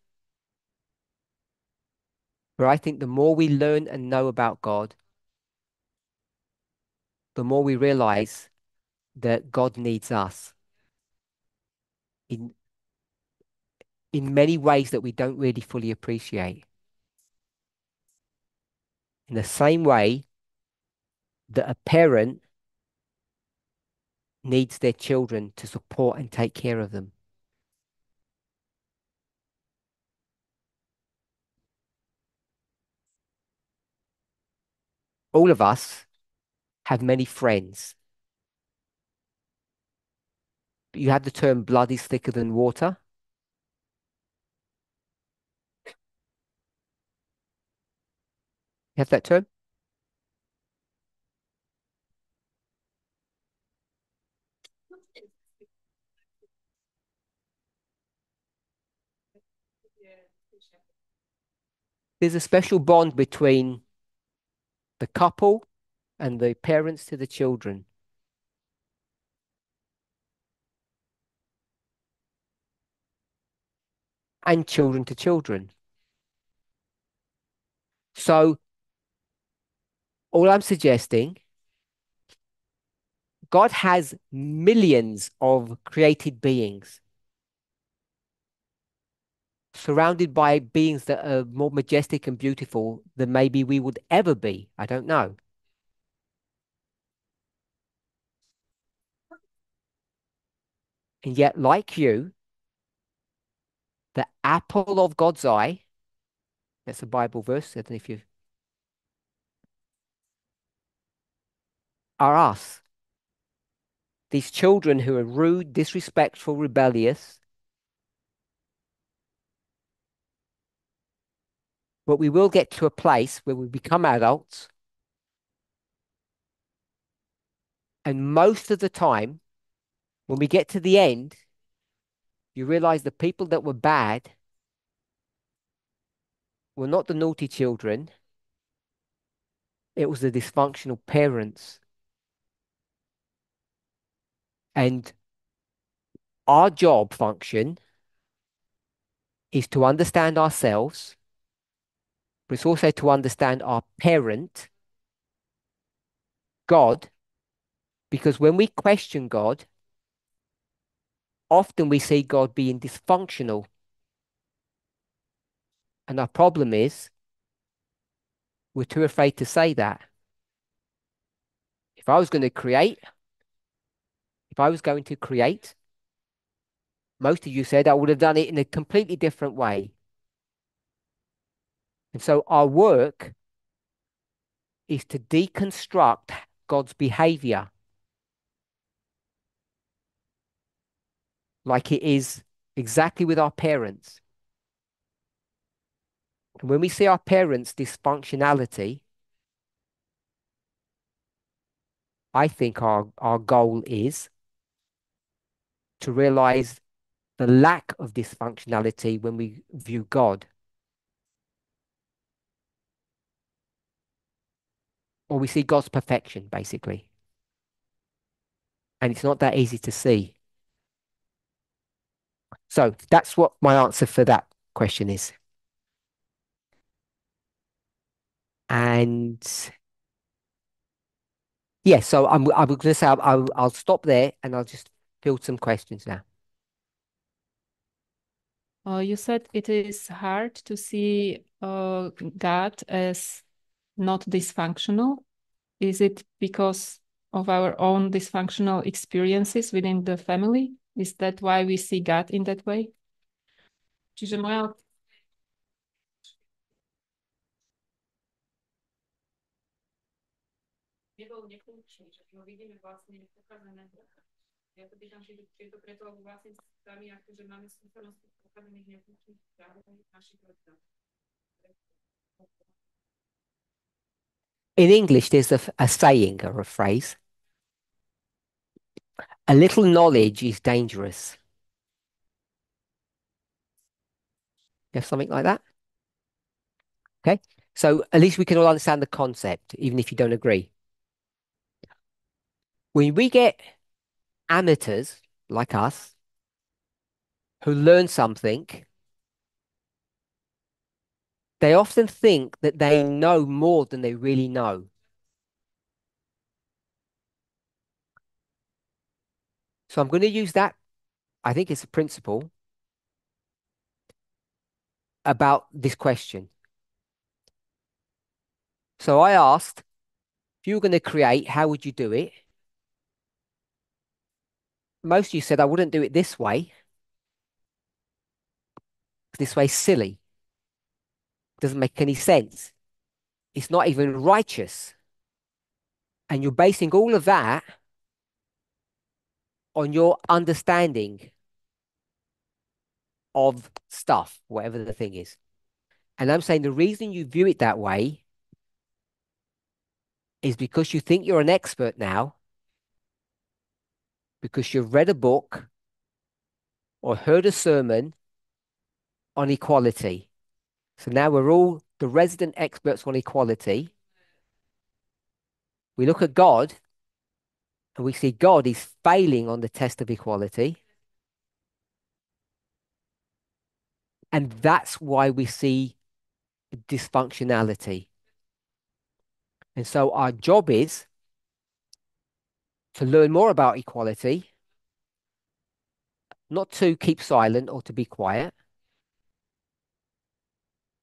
But I think the more we learn and know about God, the more we realize that God needs us in many ways that we don't really fully appreciate. In the same way that a parent needs their children to support and take care of them. All of us have many friends. You have the term blood is thicker than water. You have that term? There's a special bond between the couple and the parents to the children. And children to children. So all I'm suggesting, God has millions of created beings, surrounded by beings that are more majestic and beautiful than maybe we would ever be. I don't know. And yet, like you, the apple of God's eye, that's a Bible verse, I don't know if you are us. These children who are rude, disrespectful, rebellious. But we will get to a place where we become adults. And most of the time, when we get to the end, you realize the people that were bad were not the naughty children. It was the dysfunctional parents. And our job function is to understand ourselves, but it's also to understand our parent, God, because when we question God, often we see God being dysfunctional. And our problem is we're too afraid to say that. If I was going to create, most of you said I would have done it in a completely different way. And so our work is to deconstruct God's behavior like it is exactly with our parents. And when we see our parents' dysfunctionality, I think our goal is to realize the lack of dysfunctionality when we view God. Or we see God's perfection, basically. And it's not that easy to see. So that's what my answer for that question is. And yeah, so I'm going to say I'll stop there and I'll just field some questions now. You said it is hard to see God as not dysfunctional. Is it because of our own dysfunctional experiences within the family? Is that why we see God in that way? Čiže moja nebol nefunkčný, že ho vidíme vlastne pokazané. Ja to pýtam, či je to preto, lebo vlastne sami akože máme skúsenosti pokazaných nefunkčných vzťahov našich rodinách. In English, there's a saying or a phrase. A little knowledge is dangerous. You have something like that? Okay. So at least we can all understand the concept, even if you don't agree. When we get amateurs like us who learn something, they often think that they know more than they really know. So I'm going to use that. I think it's a principle about this question. So I asked, if you were going to create, how would you do it? Most of you said I wouldn't do it this way. This way's silly. Doesn't make any sense. It's not even righteous. And you're basing all of that on your understanding of stuff, whatever the thing is. And I'm saying the reason you view it that way is because you think you're an expert now, because you've read a book or heard a sermon on equality. So now we're all the resident experts on equality. We look at God and we see God is failing on the test of equality. And that's why we see dysfunctionality. And so our job is to learn more about equality, not to keep silent or to be quiet.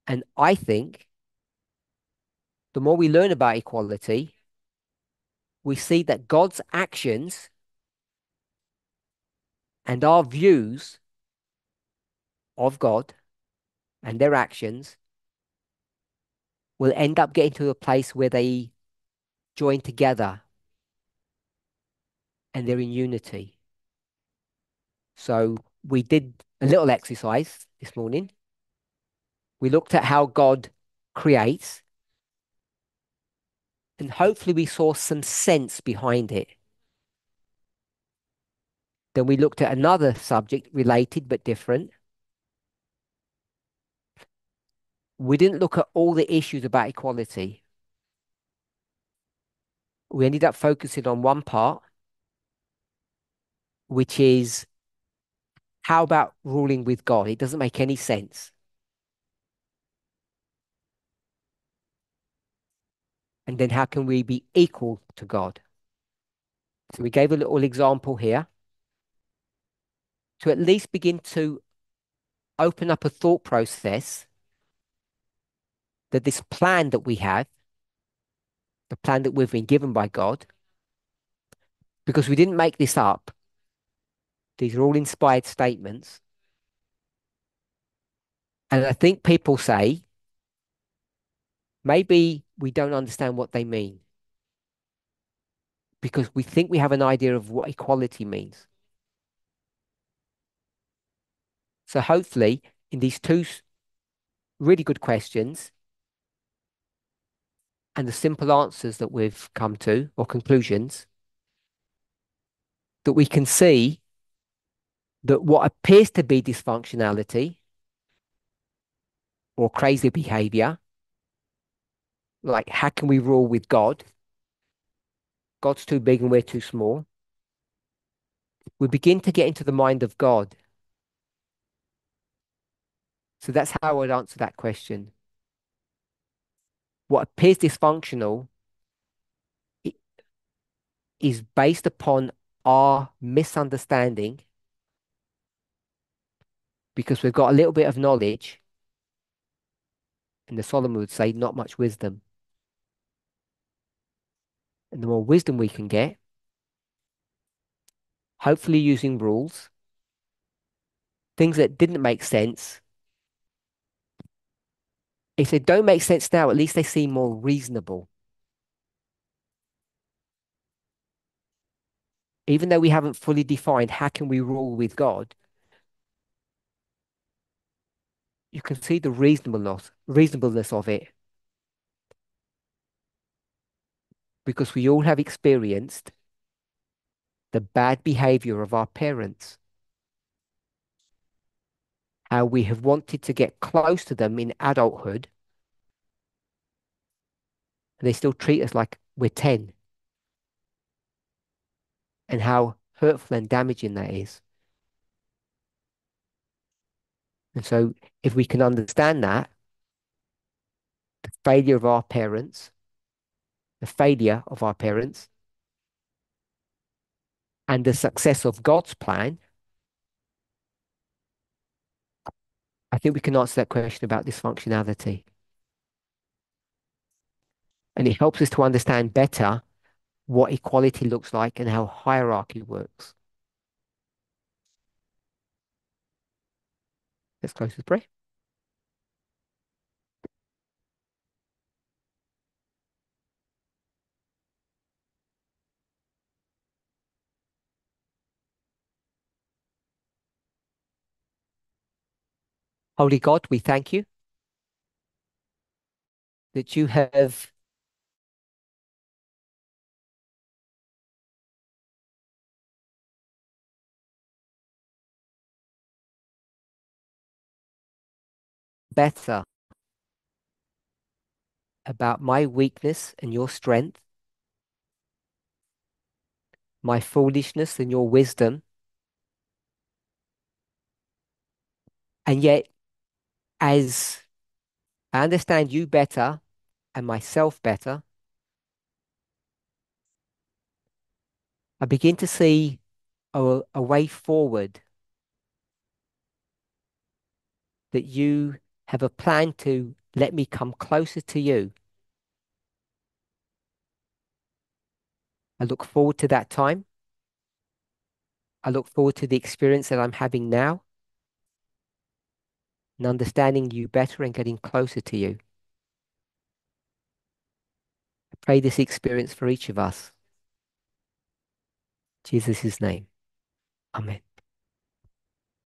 And I think the more we learn about equality, we see that God's actions and our views of God and their actions will end up getting to a place where they join together and they're in unity. So we did a little exercise this morning. We looked at how God creates, and hopefully we saw some sense behind it. Then we looked at another subject related but different. We didn't look at all the issues about equality. We ended up focusing on one part, which is how about ruling with God? It doesn't make any sense. And then how can we be equal to God? So we gave a little example here to at least begin to open up a thought process that this plan that we have, the plan that we've been given by God, because we didn't make this up. These are all inspired statements. And I think people say, maybe we don't understand what they mean because we think we have an idea of what equality means. So hopefully, in these two really good questions and the simple answers that we've come to, or conclusions, that we can see that what appears to be dysfunctionality or crazy behavior, like how can we rule with God? God's too big and we're too small. We begin to get into the mind of God. So that's how I'd answer that question. What appears dysfunctional is based upon our misunderstanding because we've got a little bit of knowledge, and the Solomon would say, not much wisdom. And the more wisdom we can get, hopefully using rules, things that didn't make sense, if they don't make sense now, at least they seem more reasonable. Even though we haven't fully defined how can we rule with God, you can see the reasonableness of it because we all have experienced the bad behavior of our parents, how we have wanted to get close to them in adulthood, and they still treat us like we're 10, and how hurtful and damaging that is. And so, if we can understand that, the failure of our parents, the failure of our parents, and the success of God's plan, I think we can answer that question about dysfunctionality. And it helps us to understand better what equality looks like and how hierarchy works. Let's close with prayer. Holy God, we thank you that you have better about my weakness and your strength, my foolishness and your wisdom. And yet, as I understand you better and myself better, I begin to see a way forward, that you have a plan to let me come closer to you. I look forward to that time. I look forward to the experience that I'm having now and understanding you better and getting closer to you. I pray this experience for each of us. In Jesus' name. Amen.